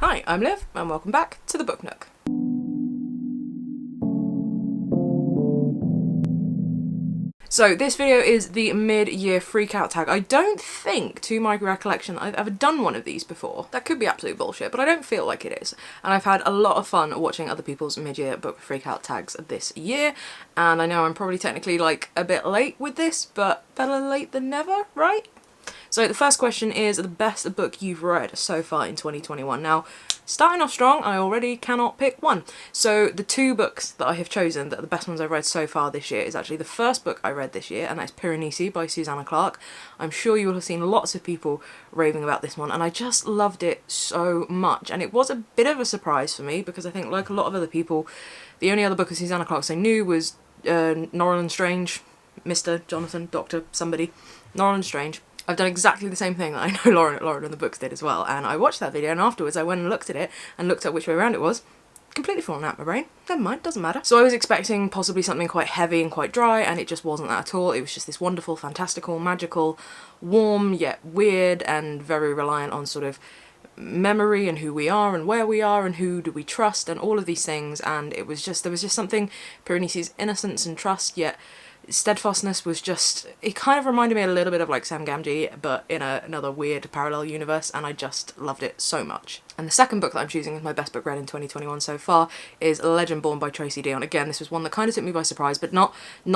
Hi, I'm Liv, and welcome back to the Book Nook. So this video is the mid-year freak-out tag. I don't think, to my recollection, I've ever done one of these before. That could be absolute bullshit, but I don't feel like it is. And I've had a lot of fun watching other people's mid-year book freak-out tags this year, and I know I'm probably technically like a bit late with this, but better late than never, right? So the first question is the best book you've read so far in 2021. Now, starting off strong, I already cannot pick one. So the two books that I have chosen that are the best ones I've read so far this year is actually the first book I read this year, and that's Piranesi by Susanna Clarke. I'm sure you will have seen lots of people raving about this one, and I just loved it so much. And it was a bit of a surprise for me because I think, like a lot of other people, the only other book of Susanna Clarke's I knew was Norrell and Strange, Mr. Jonathan, Dr. somebody, Norrell and Strange. I've done exactly the same thing that I know Lauren and the books did as well, and I watched that video and afterwards I went and looked at it and looked at which way around it was. Completely fallen out of my brain. Never mind, doesn't matter. So I was expecting possibly something quite heavy and quite dry, and it just wasn't that at all. It was just this wonderful, fantastical, magical, warm yet weird and very reliant on sort of memory and who we are and where we are and who do we trust and all of these things, and it was just, there was just something, Piranesi's innocence and trust yet steadfastness was just, it kind of reminded me a little bit of like Sam Gamgee but in another weird parallel universe, and I just loved it so much. And the second book that I'm choosing as my best book read in 2021 so far is Legend Born by Tracy Deonn. Again, this was one that kind of took me by surprise, but not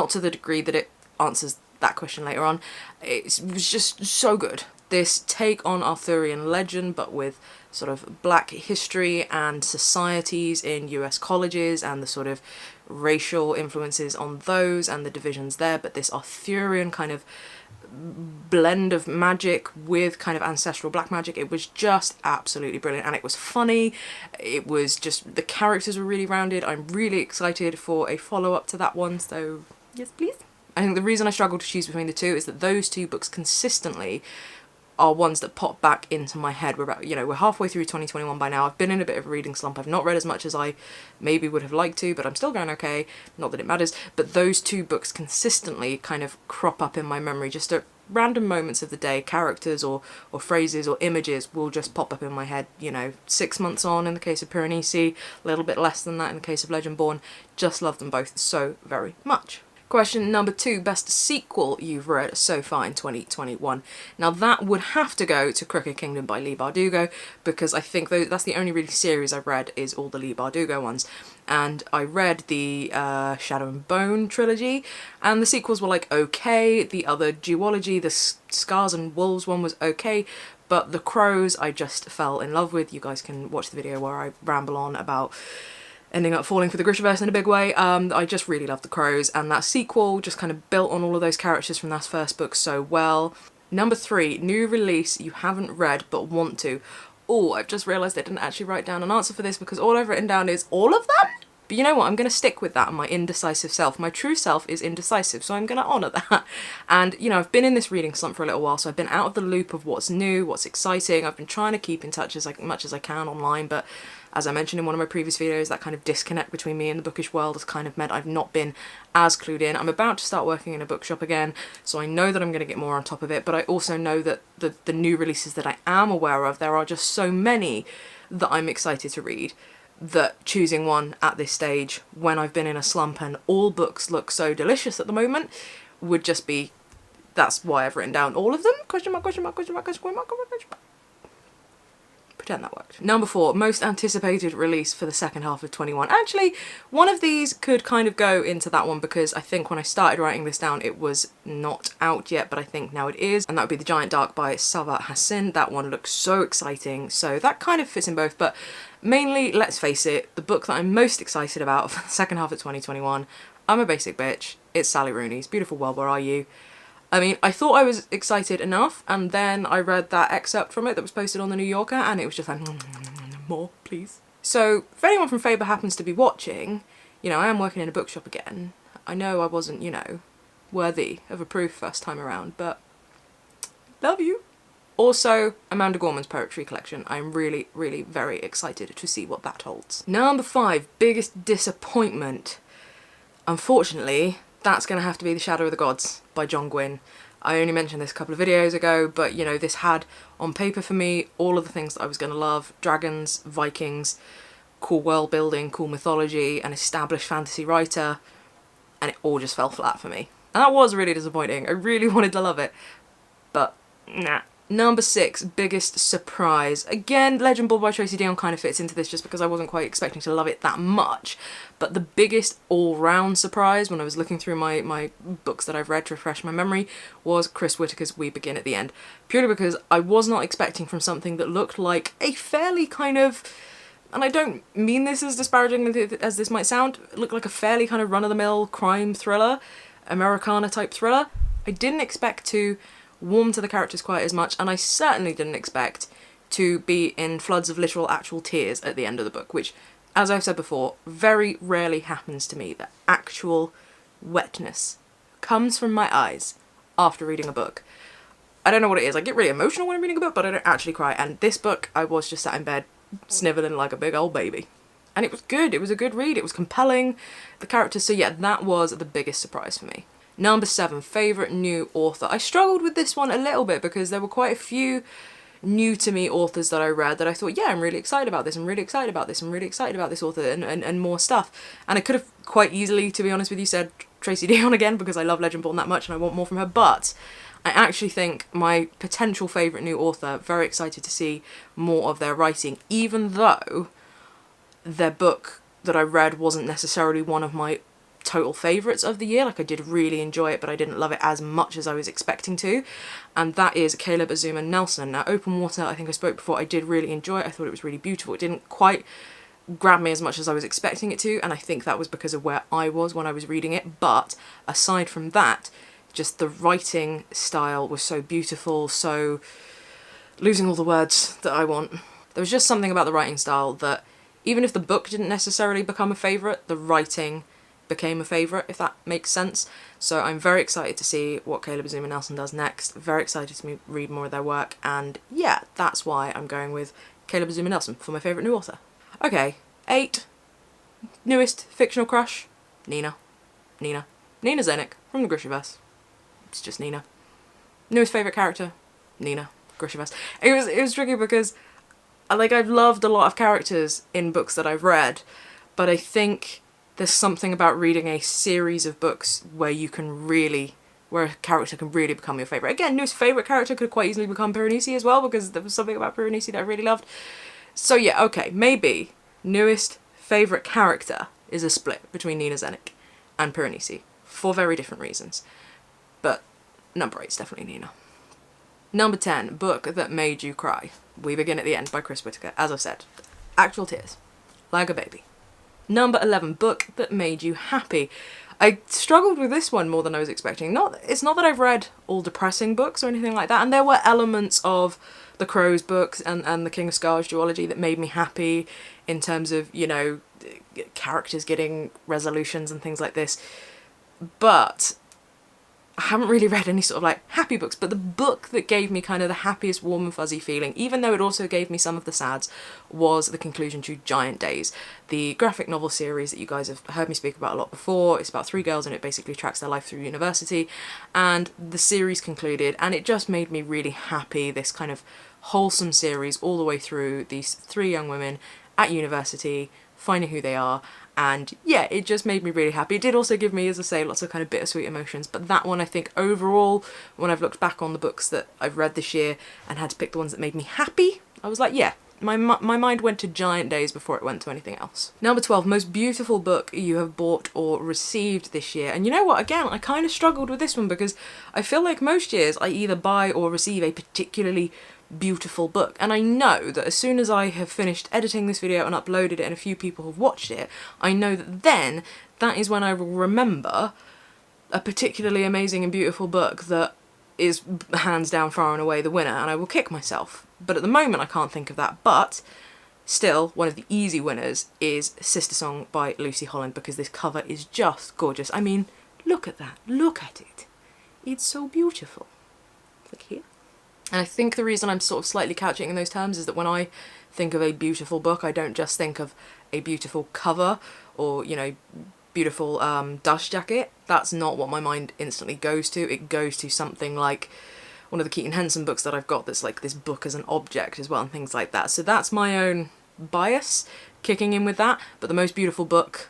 to the degree that it answers that question later on. It was just so good. This take on Arthurian legend but with sort of black history and societies in US colleges and the sort of racial influences on those and the divisions there, but this Arthurian kind of blend of magic with kind of ancestral black magic. It was just absolutely brilliant, and it was funny. It was just, the characters were really rounded. I'm really excited for a follow-up to that one, so yes please. I think the reason I struggled to choose between the two is that those two books consistently are ones that pop back into my head. We're about, we're halfway through 2021 by now. I've been in a bit of a reading slump. I've not read as much as I maybe would have liked to, but I'm still going okay. Not that it matters. But those two books consistently kind of crop up in my memory just at random moments of the day. Characters or phrases or images will just pop up in my head, 6 months on in the case of Piranesi, a little bit less than that in the case of Legend Born. Just love them both so very much. Question number 2, best sequel you've read so far in 2021. Now that would have to go to Crooked Kingdom by Leigh Bardugo, because I think that's the only really series I've read is all the Leigh Bardugo ones. And I read the Shadow and Bone trilogy, and the sequels were like okay. The other duology, the Scars and Wolves one, was okay, but The Crows I just fell in love with. You guys can watch the video where I ramble on about ending up falling for the Grishaverse in a big way. I just really loved The Crows, and that sequel just kind of built on all of those characters from that first book so well. Number 3, new release you haven't read but want to. Oh, I've just realised I didn't actually write down an answer for this because all I've written down is all of them? But you know what, I'm going to stick with that, my indecisive self. My true self is indecisive, so I'm going to honour that. And, I've been in this reading slump for a little while, so I've been out of the loop of what's new, what's exciting. I've been trying to keep in touch as much as I can online, but as I mentioned in one of my previous videos, that kind of disconnect between me and the bookish world has kind of meant I've not been as clued in. I'm about to start working in a bookshop again, so I know that I'm going to get more on top of it, but I also know that the new releases that I am aware of, there are just so many that I'm excited to read, that choosing one at this stage when I've been in a slump and all books look so delicious at the moment would just be, that's why I've written down all of them? Question mark, question mark, question mark, question mark, question mark. Pretend that worked. Number 4, most anticipated release for the second half of 21. Actually, one of these could kind of go into that one because I think when I started writing this down it was not out yet, but I think now it is, and that would be The Giant Dark by Savat Hassin. That one looks so exciting, so that kind of fits in both, but mainly, let's face it, the book that I'm most excited about for the second half of 2021, I'm a basic bitch, it's Sally Rooney's Beautiful World, Where Are You? I mean, I thought I was excited enough, and then I read that excerpt from it that was posted on The New Yorker, and it was just like, more, please. So, if anyone from Faber happens to be watching, I am working in a bookshop again. I know I wasn't, worthy of a proof first time around, but love you. Also, Amanda Gorman's poetry collection. I'm really, really very excited to see what that holds. Number 5, biggest disappointment. Unfortunately, that's going to have to be The Shadow of the Gods by John Gwynne. I only mentioned this a couple of videos ago, but you know, this had on paper for me all of the things that I was going to love: dragons, Vikings, cool world building, cool mythology, an established fantasy writer, and it all just fell flat for me. And that was really disappointing. I really wanted to love it, but nah. Number 6, biggest surprise. Again, Legend Ball by Tracy Deonn kind of fits into this just because I wasn't quite expecting to love it that much. But the biggest all-round surprise when I was looking through my books that I've read to refresh my memory was Chris Whittaker's We Begin at the End. Purely because I was not expecting from something that looked like a fairly kind of, and I don't mean this as disparaging as this might sound, it looked like a fairly kind of run-of-the-mill crime thriller, Americana type thriller. I didn't expect to warm to the characters quite as much, and I certainly didn't expect to be in floods of literal actual tears at the end of the book, which, as I've said before, very rarely happens to me. The actual wetness comes from my eyes after reading a book. I don't know what it is. I get really emotional when I'm reading a book, but I don't actually cry, and this book I was just sat in bed snivelling like a big old baby. And it was good. It was a good read. It was compelling. The characters, so yeah, that was the biggest surprise for me. Number 7, favourite new author. I struggled with this one a little bit because there were quite a few new to me authors that I read that I thought, yeah, I'm really excited about this, I'm really excited about this, I'm really excited about this author, and more stuff. And I could have quite easily, to be honest with you, said Tracy Deonn again because I love Legend Born that much and I want more from her, but I actually think my potential favourite new author, very excited to see more of their writing, even though their book that I read wasn't necessarily one of my total favourites of the year. Like, I did really enjoy it, but I didn't love it as much as I was expecting to, and that is Caleb Azuma Nelson. Now, Open Water, I think I spoke before, I did really enjoy it. I thought it was really beautiful. It didn't quite grab me as much as I was expecting it to, and I think that was because of where I was when I was reading it, but aside from that, just the writing style was so beautiful, so losing all the words that I want. There was just something about the writing style that, even if the book didn't necessarily become a favourite, the writing became a favourite, if that makes sense. So I'm very excited to see what Caleb Azuma Nelson does next, very excited to read more of their work, and yeah, that's why I'm going with Caleb Azuma Nelson for my favourite new author. Okay, 8, newest fictional crush, Nina Zenik from the Grishaverse. It's just Nina. Newest favourite character, Nina, Grishaverse. It was tricky because I've loved a lot of characters in books that I've read, but I think there's something about reading a series of books where a character can really become your favourite. Again, newest favourite character could quite easily become Piranesi as well, because there was something about Piranesi that I really loved. So yeah, okay, maybe newest favourite character is a split between Nina Zenik and Piranesi, for very different reasons. But number 8 is definitely Nina. Number 10, book that made you cry. We Begin at the End by Chris Whittaker. As I've said, actual tears, like a baby. Number 11, book that made you happy. I struggled with this one more than I was expecting. It's not that I've read all depressing books or anything like that, and there were elements of the Crows books and the King of Scars duology that made me happy in terms of, you know, characters getting resolutions and things like this. But I haven't really read any sort of like happy books, but the book that gave me kind of the happiest warm and fuzzy feeling, even though it also gave me some of the sads, was the conclusion to Giant Days, the graphic novel series that you guys have heard me speak about a lot before. It's about 3 girls and it basically tracks their life through university, and the series concluded and it just made me really happy. This kind of wholesome series all the way through, these 3 young women at university finding who they are. And yeah, it just made me really happy. It did also give me, as I say, lots of kind of bittersweet emotions, but that one, I think overall, when I've looked back on the books that I've read this year and had to pick the ones that made me happy, I was like, yeah, my mind went to Giant Days before it went to anything else. Number 12, most beautiful book you have bought or received this year. And you know what, again, I kind of struggled with this one because I feel like most years I either buy or receive a particularly beautiful book, and I know that as soon as I have finished editing this video and uploaded it and a few people have watched it, I know that then that is when I will remember a particularly amazing and beautiful book that is hands down far and away the winner, and I will kick myself. But at the moment I can't think of that, but still one of the easy winners is Sister Song by Lucy Holland, because this cover is just gorgeous. I mean, look at that, look at it. It's so beautiful. Look here. And I think the reason I'm sort of slightly couching in those terms is that when I think of a beautiful book, I don't just think of a beautiful cover or, you know, beautiful dust jacket, that's not what my mind instantly goes to. It goes to something like one of the Keaton Henson books that I've got that's like this book as an object as well and things like that. So that's my own bias kicking in with that. But the most beautiful book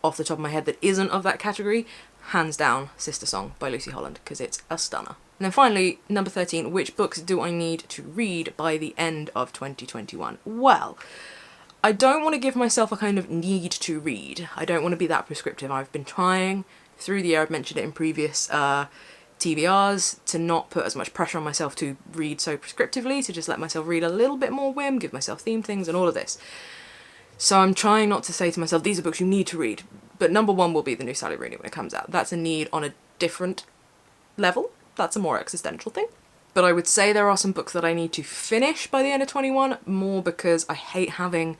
off the top of my head that isn't of that category, hands down, Sister Song by Lucy Holland, because it's a stunner. And then finally, number 13, which books do I need to read by the end of 2021? Well, I don't want to give myself a kind of need to read. I don't want to be that prescriptive. I've been trying through the year, I've mentioned it in previous TBRs, to not put as much pressure on myself to read so prescriptively, to just let myself read a little bit more whim, give myself themed things and all of this. So I'm trying not to say to myself, these are books you need to read. But number one will be the new Sally Rooney when it comes out. That's a need on a different level. That's a more existential thing. But I would say there are some books that I need to finish by the end of 21, more because I hate having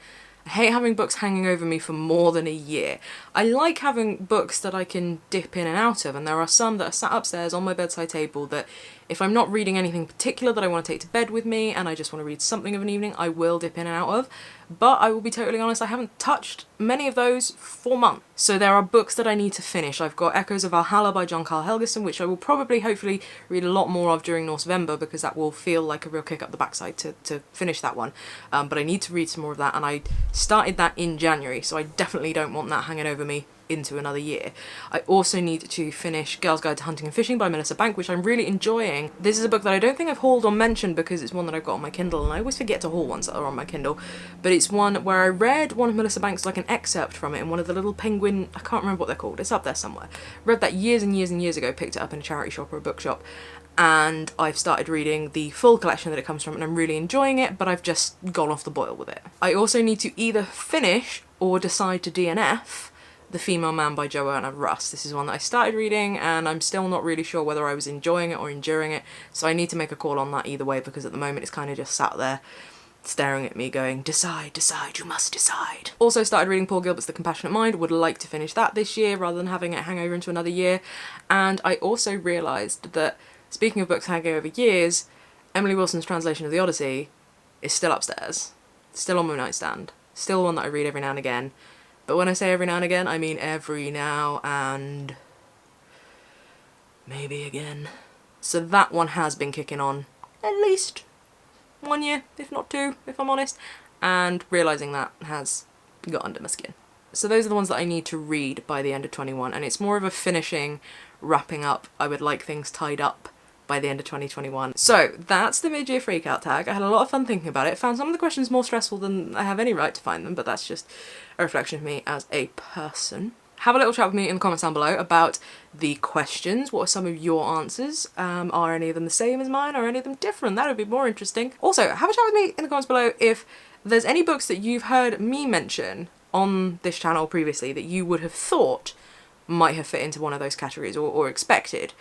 books hanging over me for more than a year. I like having books that I can dip in and out of, and there are some that are sat upstairs on my bedside table that if I'm not reading anything particular that I want to take to bed with me and I just want to read something of an evening, I will dip in and out of. But I will be totally honest, I haven't touched many of those for months. So there are books that I need to finish. I've got Echoes of Valhalla by John Carl Helgeson, which I will probably hopefully read a lot more of during November, because that will feel like a real kick up the backside to finish that one. But I need to read some more of that, and I started that in January, so I definitely don't want that hanging over me into another year. I also need to finish Girl's Guide to Hunting and Fishing by Melissa Bank, which I'm really enjoying. This is a book that I don't think I've hauled or mentioned because it's one that I've got on my Kindle, and I always forget to haul ones that are on my Kindle, but it's one where I read one of Melissa Bank's, like an excerpt from it in one of the little penguin, I can't remember what they're called, it's up there somewhere. Read that years and years and years ago, picked it up in a charity shop or a bookshop, and I've started reading the full collection that it comes from, and I'm really enjoying it, but I've just gone off the boil with it. I also need to either finish or decide to DNF The Female Man by Joanna Russ. This is one that I started reading and I'm still not really sure whether I was enjoying it or enduring it, so I need to make a call on that either way, because at the moment it's kind of just sat there staring at me going, decide, decide, you must decide. Also started reading Paul Gilbert's The Compassionate Mind, would like to finish that this year rather than having it hang over into another year. And I also realised that, speaking of books hanging over years, Emily Wilson's translation of the Odyssey is still upstairs, still on my nightstand, still one that I read every now and again. But when I say every now and again, I mean every now and maybe again. So that one has been kicking on at least 1 year, if not 2, if I'm honest, and realising that has got under my skin. So those are the ones that I need to read by the end of 21, and it's more of a finishing, wrapping up. I would like things tied up by the end of 2021. So that's the mid-year freakout tag. I had a lot of fun thinking about it. Found some of the questions more stressful than I have any right to find them, but that's just a reflection of me as a person. Have a little chat with me in the comments down below about the questions. What are some of your answers? Are any of them the same as mine, or are any of them different? That would be more interesting. Also, have a chat with me in the comments below if there's any books that you've heard me mention on this channel previously that you would have thought might have fit into one of those categories, or expected,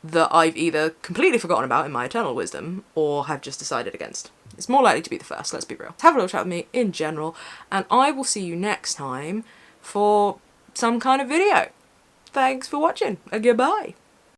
that I've either completely forgotten about in my eternal wisdom or have just decided against. It's more likely to be the first, let's be real. Have a little chat with me in general, and I will see you next time for some kind of video. Thanks for watching, and goodbye.